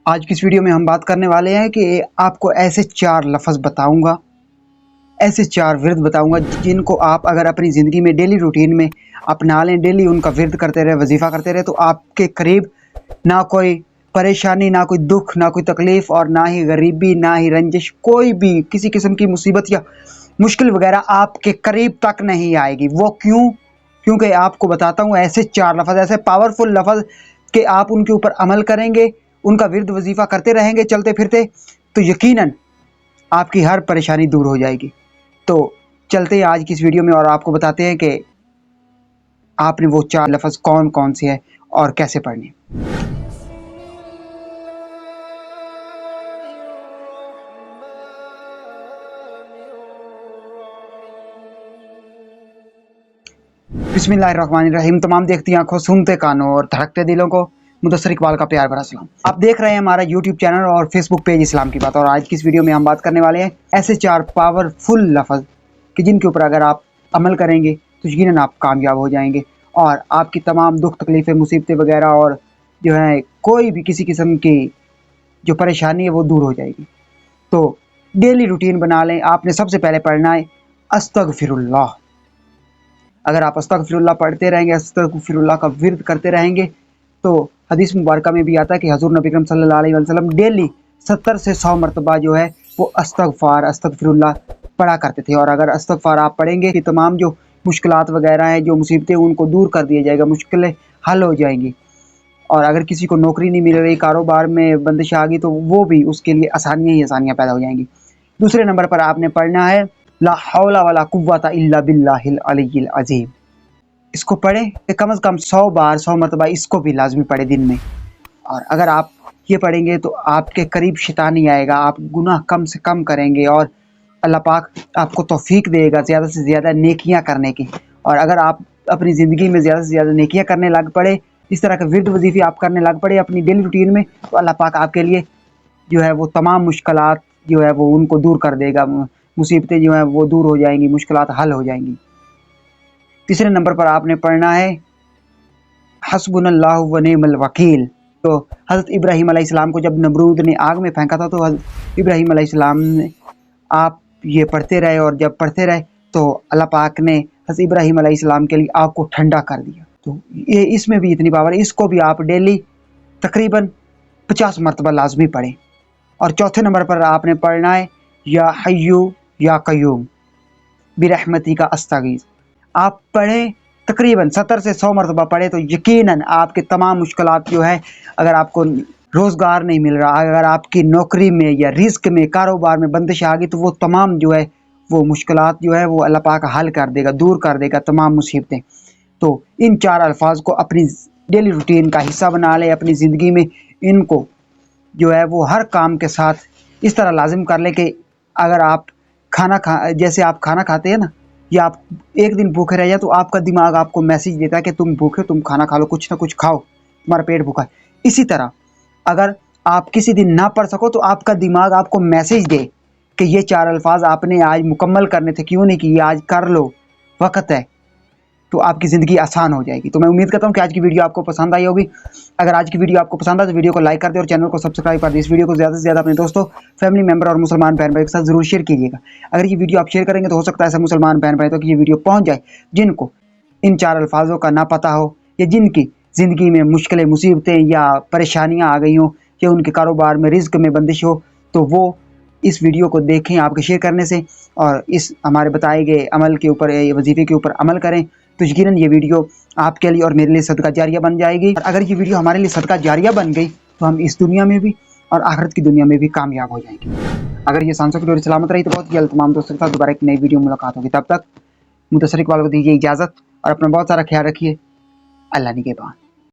آج کی اس ویڈیو میں ہم بات کرنے والے ہیں کہ آپ کو ایسے 4 لفظ بتاؤں گا، ایسے 4 ورد بتاؤں گا جن کو آپ اگر اپنی زندگی میں ڈیلی روٹین میں اپنا لیں، ڈیلی ان کا ورد کرتے رہے، وظیفہ کرتے رہے، تو آپ کے قریب نہ کوئی پریشانی، نہ کوئی دکھ، نہ کوئی تکلیف، اور نہ ہی غریبی، نہ ہی رنجش، کوئی بھی کسی قسم کی مصیبت یا مشکل وغیرہ آپ کے قریب تک نہیں آئے گی۔ وہ کیونکہ آپ کو بتاتا ہوں ایسے 4 لفظ، ایسے پاورفل لفظ کہ آپ ان کے اوپر عمل کریں گے، ان کا ورد وظیفہ کرتے رہیں گے چلتے پھرتے، تو یقیناً آپ کی ہر پریشانی دور ہو جائے گی۔ تو چلتے ہیں آج کی اس ویڈیو میں اور آپ کو بتاتے ہیں کہ آپ نے وہ 4 لفظ کون کون سے ہیں اور کیسے پڑھنے۔ بسم اللہ الرحمن الرحیم۔ تمام دیکھتی آنکھوں، سنتے کانوں اور دھڑکتے دلوں کو مدثر اقبال کا پیار بھرا سلام۔ آپ دیکھ رہے ہیں ہمارا یوٹیوب چینل اور فیس بک پیج اسلام کی بات، اور آج کی اس ویڈیو میں ہم بات کرنے والے ہیں ایسے 4 پاورفل لفظ کہ جن کے اوپر اگر آپ عمل کریں گے تو یقیناً آپ کامیاب ہو جائیں گے، اور آپ کی تمام دکھ تکلیفیں، مصیبتیں وغیرہ اور جو ہے کوئی بھی کسی قسم کی جو پریشانی ہے وہ دور ہو جائے گی۔ تو ڈیلی روٹین بنا لیں۔ آپ نے سب سے پہلے پڑھنا ہے استغفر اللہ۔ اگر آپ استغفر اللہ پڑھتے رہیں گے، استغفر اللہ کا ورد کرتے رہیں گے، تو حدیث مبارکہ میں بھی آتا ہے کہ حضور نبی اکرم صلی اللہ علیہ وسلم ڈیلی 70 سے 100 مرتبہ جو ہے وہ استغفر اللہ پڑھا کرتے تھے۔ اور اگر استغفار آپ پڑھیں گے کہ تمام جو مشکلات وغیرہ ہیں، جو مصیبتیں، ان کو دور کر دیا جائے گا، مشکلیں حل ہو جائیں گی۔ اور اگر کسی کو نوکری نہیں مل رہی، کاروبار میں بندش آ گئی، تو وہ بھی اس کے لیے آسانیاں ہی آسانیاں پیدا ہو جائیں گی۔ دوسرے نمبر پر آپ نے پڑھنا ہے لا حول ولا قوۃ الا باللہ العلی العظیم۔ اس کو پڑھیں کہ کم از کم 100 بار، 100 مرتبہ اس کو بھی لازمی پڑھیں دن میں۔ اور اگر آپ یہ پڑھیں گے تو آپ کے قریب شیطان نہیں آئے گا، آپ گناہ کم سے کم کریں گے، اور اللہ پاک آپ کو توفیق دے گا زیادہ سے زیادہ نیکیاں کرنے کی۔ اور اگر آپ اپنی زندگی میں زیادہ سے زیادہ نیکیاں کرنے لگ پڑے، اس طرح کے ورد وظیفے آپ کرنے لگ پڑے اپنی ڈیلی روٹین میں، تو اللہ پاک آپ کے لیے جو ہے وہ تمام مشکلات جو ہے وہ ان کو دور کر دے گا، مصیبتیں جو ہیں وہ دور ہو جائیں گی، مشکلات حل ہو جائیں گی۔ تیسرے نمبر پر آپ نے پڑھنا ہے حسبنا اللہ و نعم الوکیل۔ تو حضرت ابراہیم علیہ السلام کو جب نمرود نے آگ میں پھینکا تھا، تو حضرت ابراہیم علیہ السلام نے آپ یہ پڑھتے رہے، اور جب پڑھتے رہے تو اللہ پاک نے حضرت ابراہیم علیہ السلام کے لیے آگ کو ٹھنڈا کر دیا۔ تو یہ اس میں بھی اتنی پاور ہے، اس کو بھی آپ ڈیلی تقریباً 50 مرتبہ لازمی پڑھیں۔ اور چوتھے نمبر پر آپ نے پڑھنا ہے یا حیو یا قیوم برحمتی کا استغیث۔ آپ پڑھیں تقریباً 70 سے 100 مرتبہ پڑھیں، تو یقیناً آپ کے تمام مشکلات جو ہے، اگر آپ کو روزگار نہیں مل رہا، اگر آپ کی نوکری میں یا رزق میں، کاروبار میں بندش آ گئی، تو وہ تمام جو ہے وہ مشکلات جو ہے وہ اللہ پاک حل کر دے گا، دور کر دے گا تمام مصیبتیں۔ تو ان 4 الفاظ کو اپنی ڈیلی روٹین کا حصہ بنا لیں، اپنی زندگی میں ان کو جو ہے وہ ہر کام کے ساتھ اس طرح لازم کر لیں کہ اگر آپ جیسے آپ کھانا کھاتے ہیں نا، یا آپ ایک دن بھوکے رہ جائیں، تو آپ کا دماغ آپ کو میسج دیتا ہے کہ تم بھوکے، تم کھانا کھا لو، کچھ نہ کچھ کھاؤ، تمہارا پیٹ بھوکا ہے۔ اسی طرح اگر آپ کسی دن نہ پڑھ سکو، تو آپ کا دماغ آپ کو میسج دے کہ یہ 4 الفاظ آپ نے آج مکمل کرنے تھے، کیوں نہیں کیے، آج کر لو، وقت ہے، تو آپ کی زندگی آسان ہو جائے گی۔ تو میں امید کرتا ہوں کہ آج کی ویڈیو آپ کو پسند آئی ہوگی۔ اگر آج کی ویڈیو آپ کو پسند آئے تو ویڈیو کو لائک کر دیں اور چینل کو سبسکرائب کر دیں۔ اس ویڈیو کو زیادہ سے زیادہ اپنے دوستوں، فیملی ممبر اور مسلمان بہن بھائی کے ساتھ ضرور شیئر کیجیے گا۔ اگر یہ ویڈیو آپ شیئر کریں گے تو ہو سکتا ہے ایسے مسلمان بہن بھائی تک یہ ویڈیو پہنچ جائے جن کو ان 4 الفاظوں کا نہ پتہ ہو، یا جن کی زندگی میں مشکلیں، مصیبتیں یا پریشانیاں آ گئی ہوں، یا ان کے کاروبار میں رزق میں بندش ہو، تو وہ اس ویڈیو کو دیکھیں آپ کے شیئر کرنے سے، اور اس ہمارے بتائے گئے عمل کے اوپر، وظیفے کے اوپر عمل کریں، تو یقیناً یہ ویڈیو آپ کے لیے اور میرے لیے صدقہ جاریہ بن جائے گی۔ اور اگر یہ ویڈیو ہمارے لیے صدقہ جاریہ بن گئی تو ہم اس دنیا میں بھی اور آخرت کی دنیا میں بھی کامیاب ہو جائیں گے۔ اگر یہ سانسوں کی ڈوری سلامت رہی تو بہت جلد تمام دوستوں کے ساتھ دوبارہ ایک نئی ویڈیو ملاقات ہوگی۔ تب تک مدثر اقبال کو دیجیے اجازت، اور اپنا بہت سارا خیال رکھیے۔ اللہ نگہبان۔